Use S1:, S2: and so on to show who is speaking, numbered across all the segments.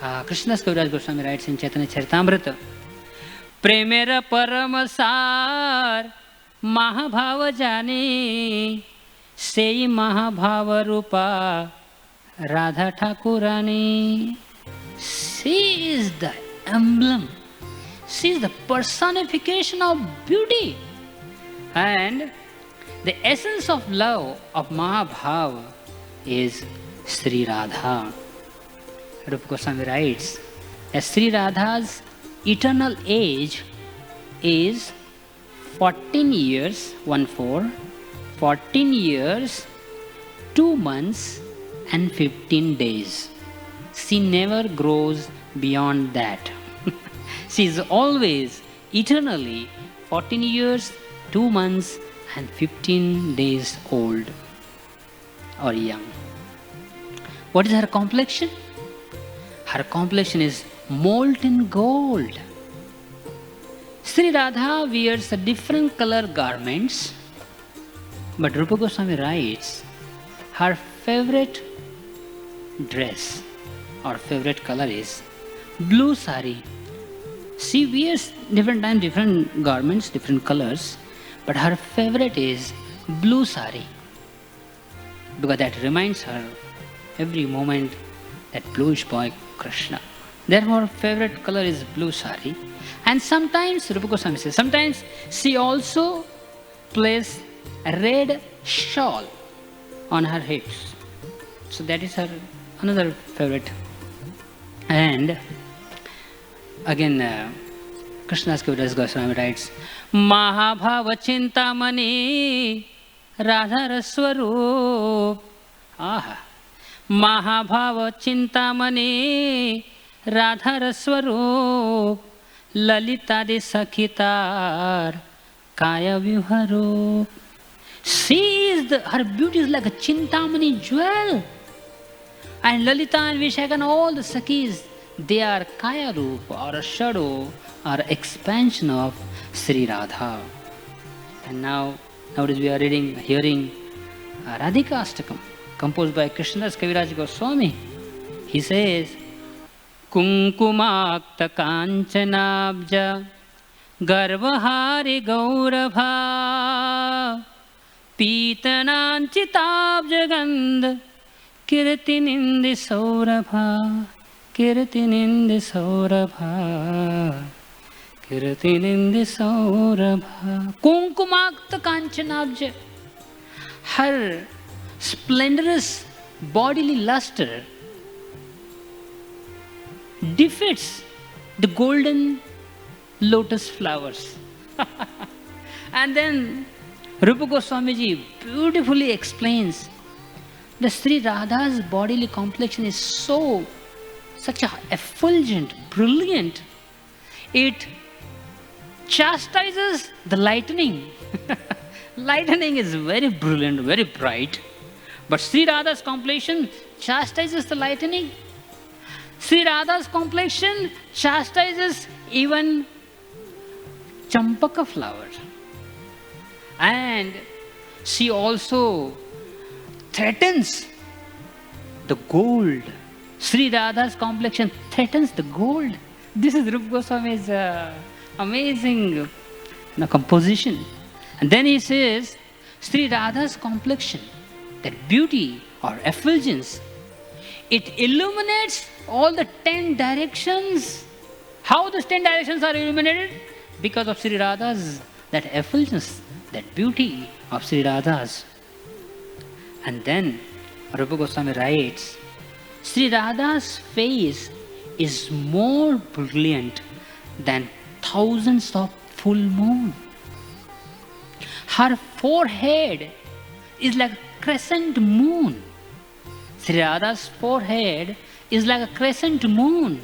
S1: Krishnadas Kaviraj Goswami writes in Chaitanya Charitamrita, Premera Paramasar Mahabhava Jani Sei Mahabhava Rupa Radha Thakurani. She is the emblem. She is the personification of beauty. And the essence of love of Mahabhava is Sri Radha. Rupa Goswami writes that Sri Radha's eternal age is 14 years, 14 years, 2 months and 15 days. She never grows beyond that. She is always eternally 14 years, 2 months and 15 days old or young. What is her complexion? Her complexion is molten gold. Sri Radha wears a different color garments, but Rupa Goswami writes her favorite dress or favorite color is blue sari. She wears different times different garments, different colors, but her favorite is blue sari because that reminds her every moment that bluish boy Krishna. Therefore, her favorite color is blue sari. And sometimes, Rupa Goswami says, sometimes she also places a red shawl on her hips. So that is her another favorite. And again, Krishnadas Kaviraj Goswami writes, Mahabhava Chintamani Radhara Swarup. Aha. Mahabhava Chintamani Radhara Swarup Lalitadi Sakhitar Kaya Viharup. She is her beauty is like a Chintamani jewel. And Lalita and Vishaka and all the Sakhis, they are Kaya Roop or a shadow or expansion of Sri Radha. And nowadays we are hearing Radhika Astakam, composed by Krishnadas Kaviraj Goswami. He says, Kunkumakta Kanchanabja Garvahari Gaurabha Pitananchitabja Gandha Kirtinindi Saurabha Kirtinindi Saurabha Kirtinindi Saurabha. Kunkumakta Kanchanabja. Her splendorous bodily luster defeats the golden lotus flowers. And then Rupa Goswami ji beautifully explains the Sri Radha's bodily complexion is such a effulgent, brilliant. It chastises the lightning. Lightning is very brilliant, very bright. But Sri Radha's complexion chastises the lightning. Sri Radha's complexion chastises even champaka flower. And she also threatens the gold. Sri Radha's complexion threatens the gold. This is Rupa Goswami's amazing composition. And then he says, Sri Radha's complexion, that beauty or effulgence, it illuminates all the 10 directions. How those 10 directions are illuminated? Because of Sri Radha's, that effulgence, that beauty of Sri Radha's. And then Rupa Goswami writes, Sri Radha's face is more brilliant than thousands of full moon. Her forehead is like a crescent moon. Sri Radha's forehead is like a crescent moon.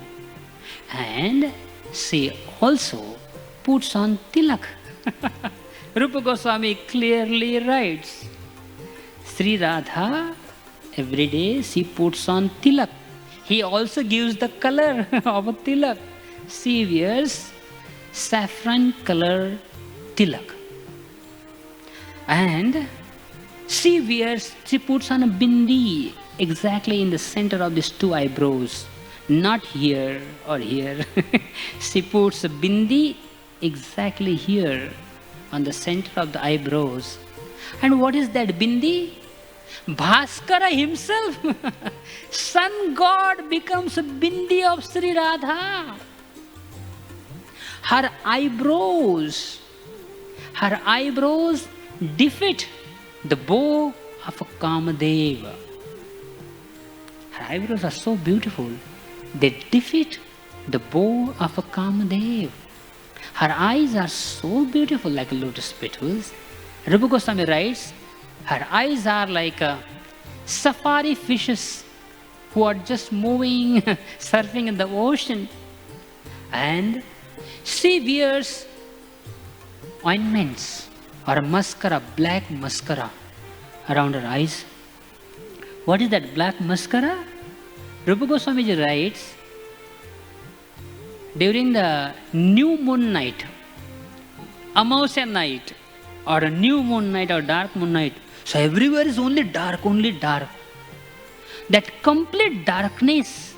S1: And she also puts on tilak. Rupa Goswami clearly writes, Sri Radha, every day she puts on tilak. He also gives the color of a tilak. She wears saffron color tilak. And she puts on a bindi exactly in the center of these two eyebrows. Not here or here. She puts a bindi exactly here on the center of the eyebrows. And what is that bindi? Bhaskara himself, sun god, becomes a bindi of Sri Radha. Her eyebrows defeat the bow of a Kamadeva. Her eyebrows are so beautiful, they defeat the bow of a Kamadeva. Her eyes are so beautiful, like lotus petals. Rupa Goswami writes, her eyes are like safari fishes who are just moving, surfing in the ocean. And she wears ointments or mascara, black mascara around her eyes. What is that black mascara? Rupa Goswami writes, during the new moon night, Amavasya night, or a new moon night or dark moon night, so everywhere is only dark, only dark. That complete darkness,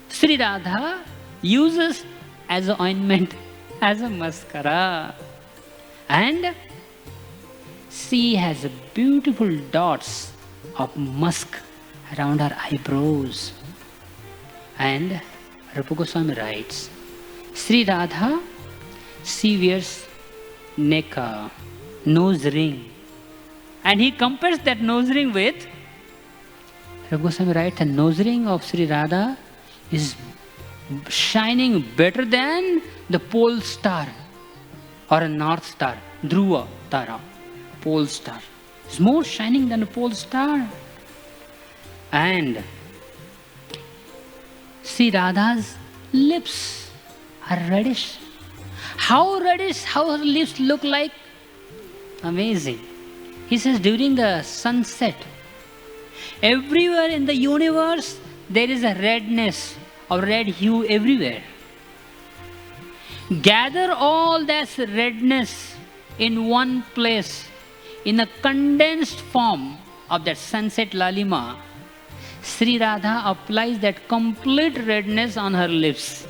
S1: Sri Radha uses as an ointment, as a mascara. And she has beautiful dots of musk around her eyebrows. And Rupa Goswami writes, Sri Radha, she wears neck, nose ring. And he compares that nose ring with, Rupa Goswami writes, the nose ring of Sri Radha is shining better than the pole star or a north star, Dhruva Tara, pole star. It's more shining than a pole star. And Sri Radha's lips are reddish. How reddish, how her lips look like? Amazing. He says during the sunset, everywhere in the universe there is a redness or red hue everywhere. Gather all that redness in one place in a condensed form of that sunset lalima. Sri Radha applies that complete redness on her lips.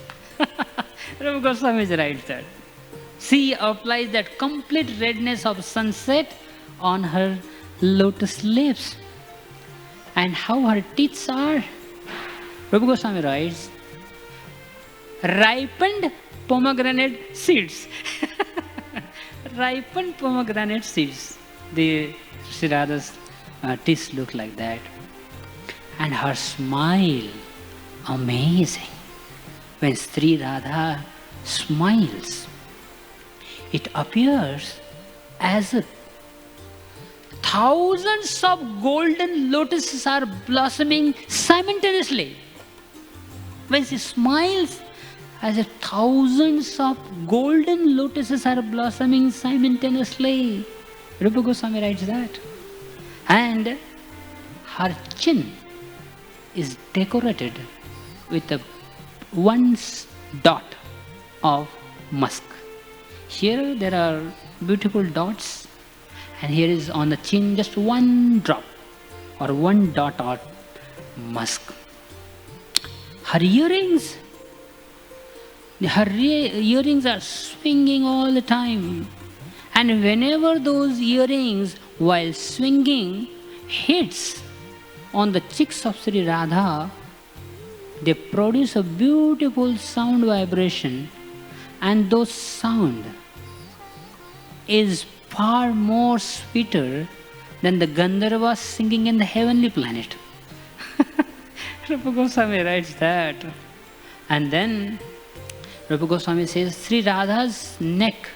S1: Rupa Goswami writes that. She applies that complete redness of sunset on her lotus lips. And how her teeth are? Rupa Goswami writes, ripened pomegranate seeds. Ripened pomegranate seeds. The Sri Radha's teeth look like that. And her smile, amazing. When Sri Radha smiles, it appears as if thousands of golden lotuses are blossoming simultaneously. When she smiles, as if thousands of golden lotuses are blossoming simultaneously. Rupa Goswami writes that. And her chin is decorated with one dot of musk. Here there are beautiful dots, and here is on the chin just one drop or one dot of musk. Her earrings are swinging all the time, and whenever those earrings while swinging hits on the cheeks of Sri Radha, they produce a beautiful sound vibration, and those sound is far more sweeter than the Gandharvas singing in the heavenly planet. Rupa Goswami writes that. And then Rupa Goswami says, Sri Radha's neck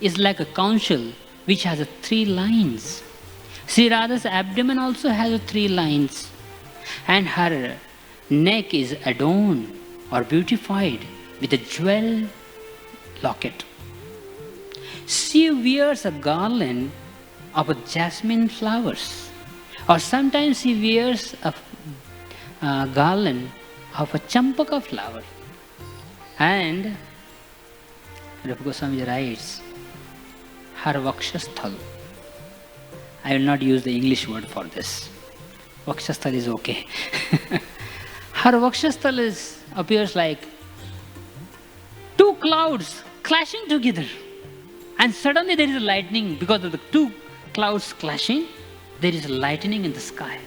S1: is like a conch shell which has 3 lines. Sri Radha's abdomen also has 3 lines. And her neck is adorned or beautified with a jewel locket. She wears a garland of jasmine flowers, or sometimes she wears a garland of a champaka flower. And Rupa Goswami writes, her vakshasthal. I will not use the English word for this. Vakshasthal is okay. Her Vakshasthal appears like two clouds clashing together. And suddenly there is a lightning. Because of the two clouds clashing, there is lightning in the sky.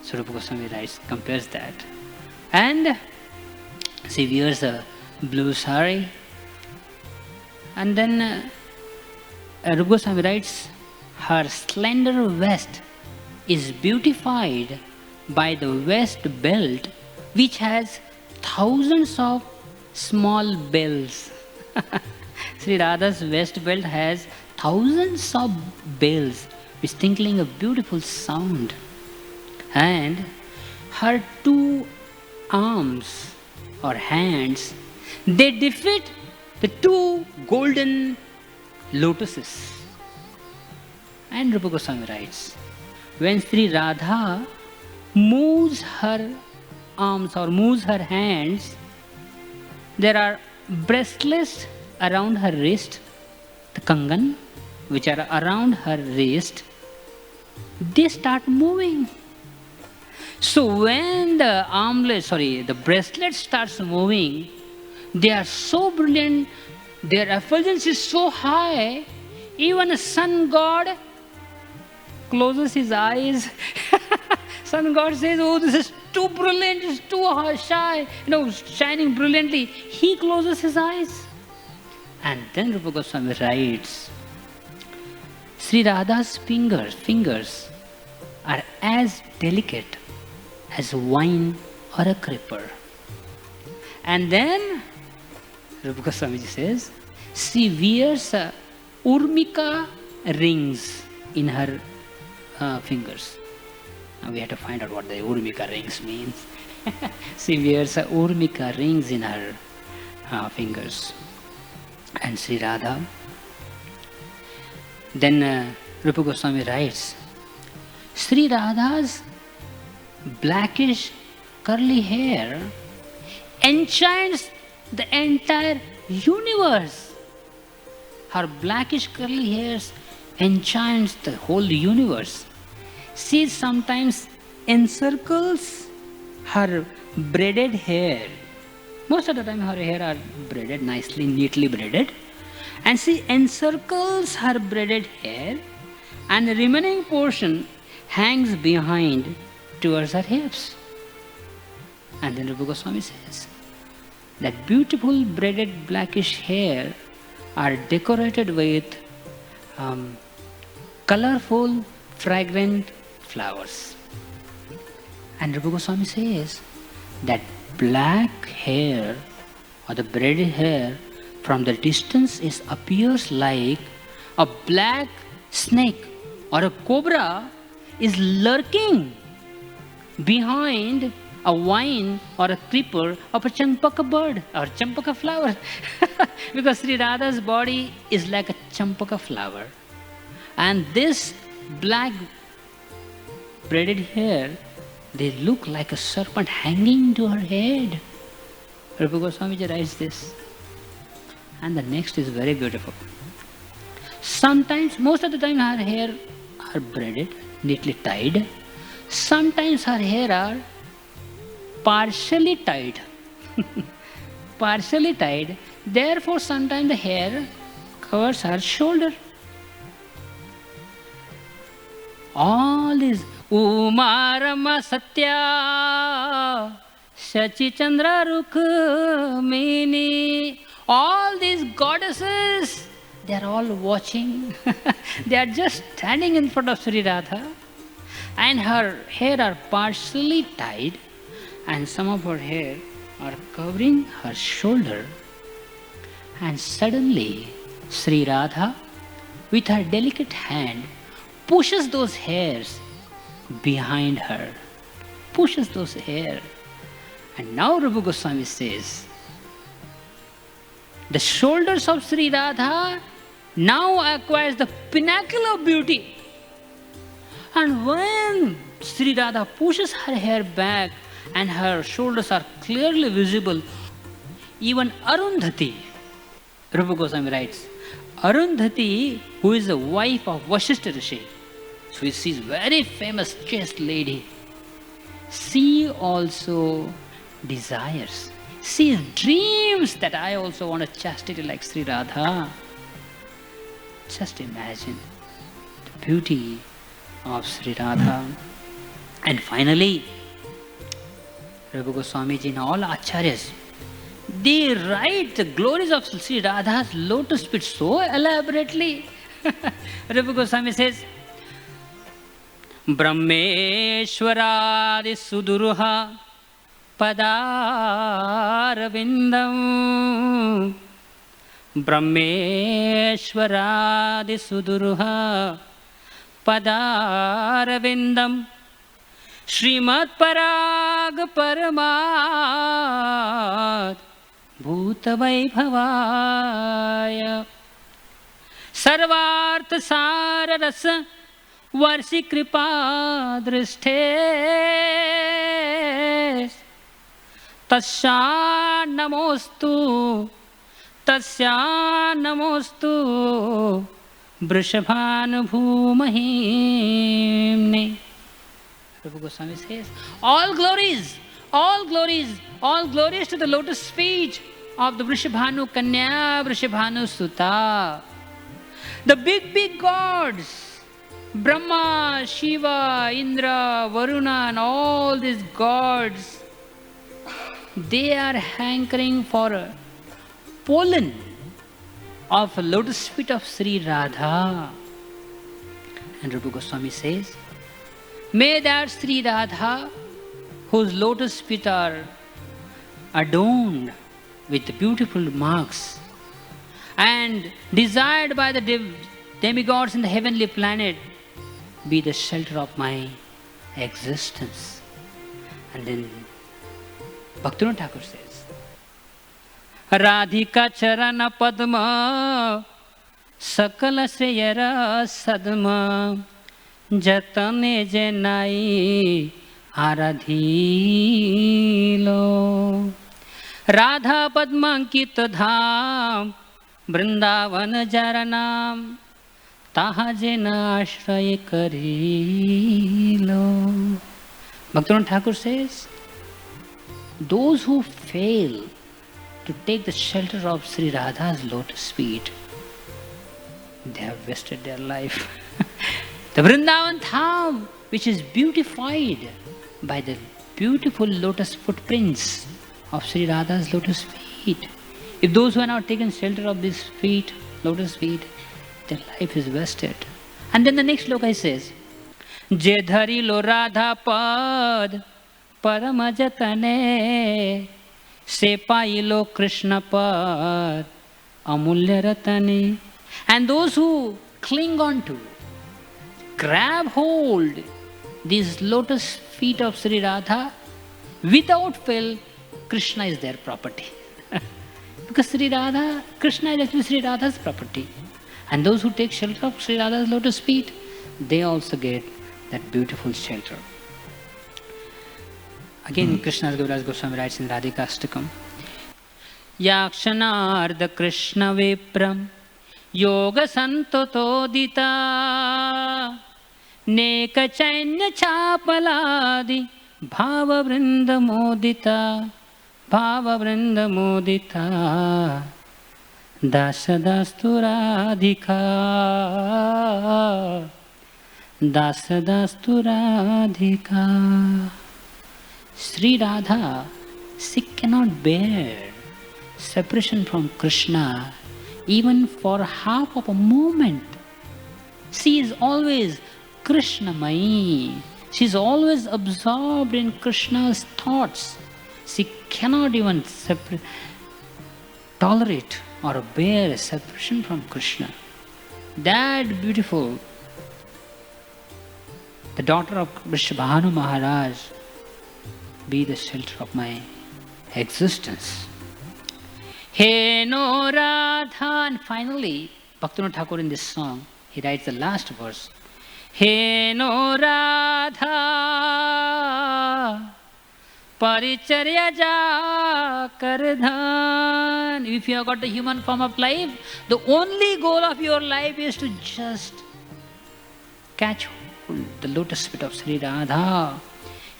S1: So Rupa Goswami writes, compares that. And she wears a blue sari. And then Rupa Goswami writes, her slender waist is beautified by the waist belt, which has thousands of small bells. Sri Radha's waist belt has thousands of bells, which tinkling a beautiful sound. And her two arms or hands, they defeat the two golden lotuses. And Rupa Goswami writes, when Sri Radha moves her arms or moves her hands, there are bracelets around her wrist, the kangan, which are around her wrist, they start moving. So when the bracelet starts moving, they are so brilliant, their effulgence is so high, even a sun god closes his eyes. Sun god says, oh, this is too brilliant, it's too shy, shining brilliantly. He closes his eyes. And then Rupa Goswami writes, Sri Radha's fingers are as delicate as wine or a creeper. And then Rupa Goswami says, she wears urmika rings in her fingers. Now we have to find out what the urmika rings means. She wears urmika rings in her fingers. And Sri Radha, then Rupa Goswami writes, Sri Radha's blackish curly hair enchants the entire universe. Her blackish curly hairs enchants the whole universe. She sometimes encircles her braided hair. Most of the time her hair are braided, nicely, neatly braided. And she encircles her braided hair and the remaining portion hangs behind towards her hips. And then Rupa Goswami says, that beautiful braided blackish hair are decorated with colorful, fragrant flowers. And Rupa Goswami says that black hair or the braided hair from the distance appears like a black snake or a cobra is lurking behind a vine or a creeper of a champaka bird or champaka flower. Because Sri Radha's body is like a champaka flower. And this black braided hair, they look like a serpent hanging to her head. Rupa Goswami writes this. And the next is very beautiful. Sometimes, most of the time her hair are braided, neatly tied. Sometimes her hair are partially tied. Partially tied. Therefore, sometimes the hair covers her shoulder. All these Umarama Satya Shachi Chandra Rukmini, all these goddesses, they are all watching. They are just standing in front of Sri Radha, and her hair are partially tied, and some of her hair are covering her shoulder. And suddenly Sri Radha, with her delicate hand, pushes those hairs behind her, pushes those hair. And now Rupa Goswami says, the shoulders of Sri Radha now acquires the pinnacle of beauty. And when Sri Radha pushes her hair back and her shoulders are clearly visible, even Arundhati, Rupa Goswami writes, Arundhati, who is the wife of Vasishtha Rishi, so she is very famous chaste lady, she also desires. She dreams that I also want a chastity like Sri Radha. Just imagine the beauty of Sri Radha. And finally, Rupa Goswami Ji and all acharyas, they write the glories of Sri Radha's lotus feet so elaborately. Rupa Goswami says, Brahmeshwaradi Sudurha Padarvindam. Brahmeshwaradi Sudurha Padarvindam. Srimad Parag Paramat Bhuta Vaibhavaya Sarvartha Sara Rasa Varsi Kripa Drishtes Tasya Namostu Vrishabhanu Bhumahimne. Rupa Goswami says, all glories to the lotus feet of the Vrishabhanu Kanya, Vrishabhanu Suta. The big gods, Brahma, Shiva, Indra, Varuna and all these gods, they are hankering for a pollen of a lotus feet of Sri Radha. And Rupa Goswami says, may that Sri Radha, whose lotus feet are adorned with beautiful marks and desired by the demigods in the heavenly planet, be the shelter of my existence. And then Bhaktivinoda Thakur says, Radhika Charana Padma Sakala Sriyara Sadma Jatane Jenai Aradhilo Radha Padmankita Dham Vrindavan Jaranam Taha Jena Ashray Karilo. Bhaktivinoda Thakur says, those who fail to take the shelter of Sri Radha's lotus feet, they have wasted their life. The Vrindavan Dham, which is beautified by the beautiful lotus footprints of Sri Radha's lotus feet. If those who are not taken shelter of these feet, lotus feet, their life is wasted. And then the next sloka says, Jedhari lo Radha pad paramajatane sepai lo Krishna pad amulya ratane. And those who cling on to, grab hold these lotus feet of Sri Radha, without fail, Krishna is their property. Because Krishna is actually Sri Radha's property. And those who take shelter of Sri Radha's lotus feet, they also get that beautiful shelter. Again, Krishnadas Kaviraj Goswami writes in Radhika Ashtakam, Yakshanarda Krishna Vipram Yoga Santotodita Neka Chainya Chapaladi Bhava Vrinda Modita Dasadastu Radhika. Sri Radha, she cannot bear separation from Krishna even for half of a moment. She is always Krishnamayi. She is always absorbed in Krishna's thoughts. She cannot even tolerate or bear a separation from Krishna. That beautiful, the daughter of Vrishabhanu Maharaj, be the shelter of my existence. Hey no Radha. And finally, Bhaktivinoda Thakur in this song, he writes the last verse. Hey no Radha Paricharya ja kardhan. If you have got the human form of life, the only goal of your life is to just catch hold the lotus feet of Sri Radha.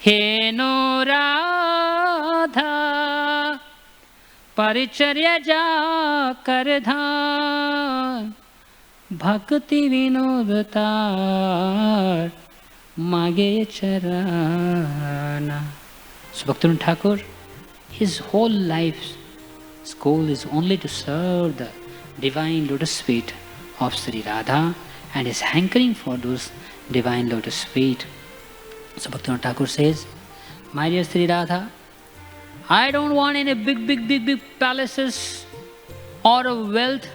S1: हेनो Radha परिचर्या जा कर धान भक्ति विनोदतार मागे चरना. So Bhaktivinoda Thakur, his whole life's goal is only to serve the divine lotus feet of Sri Radha and is hankering for those divine lotus feet. So Bhaktivinoda Thakur says, my dear Sri Radha, I don't want any big palaces or a wealth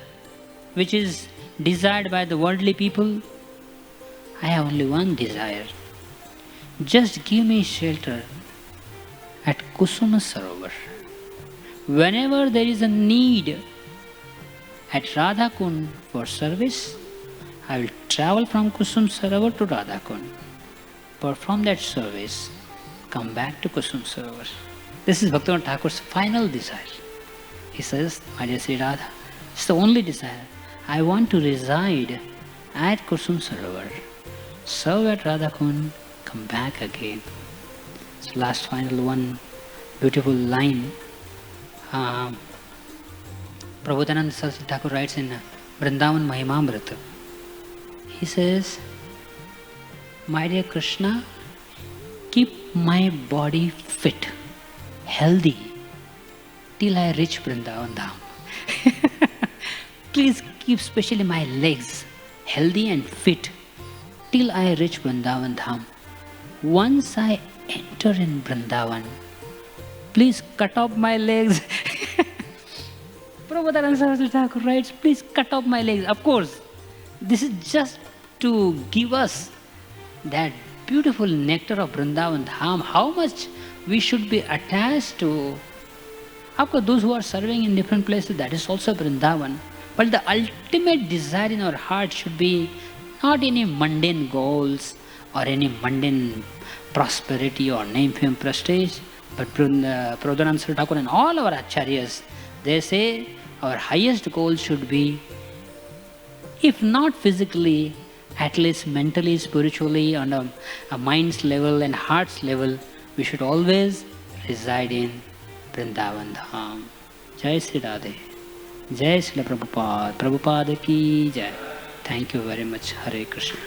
S1: which is desired by the worldly people. I have only one desire. Just give me shelter at Kusuma Sarovar. Whenever there is a need at Radhakund for service, I will travel from Kusum Sarovar to Radhakund, perform that service, come back to Kusum Sarovar. This is Bhaktivinoda Thakur's final desire. He says, my dear Sri Radha, it's the only desire. I want to reside at Kusum Sarovar, serve at Radhakund, come back again. So last final one beautiful line. Prabodhananda Saraswati Thakur writes in Vrindavan Mahimamrita. He says, my dear Krishna, keep my body fit, healthy, till I reach Vrindavan Dham. Please keep especially my legs healthy and fit till I reach Vrindavan Dham. Once I enter in Vrindavan, please cut off my legs. Prabodhananda Saraswati Thakur writes, please cut off my legs. Of course, this is just to give us that beautiful nectar of Vrindavan Dham, how much we should be attached to. Of course, those who are serving in different places, that is also Vrindavan. But the ultimate desire in our heart should be not any mundane goals or any mundane prosperity or name, fame, prestige, but Prabodhananda Saraswati Thakur and all our acharyas, they say our highest goal should be, if not physically, at least mentally, spiritually, on a mind's level and heart's level, we should always reside in Vrindavan Dham. Jai Sri Radhe. Jai Srila Prabhupada. Prabhupada ki jai. Thank you very much. Hare Krishna.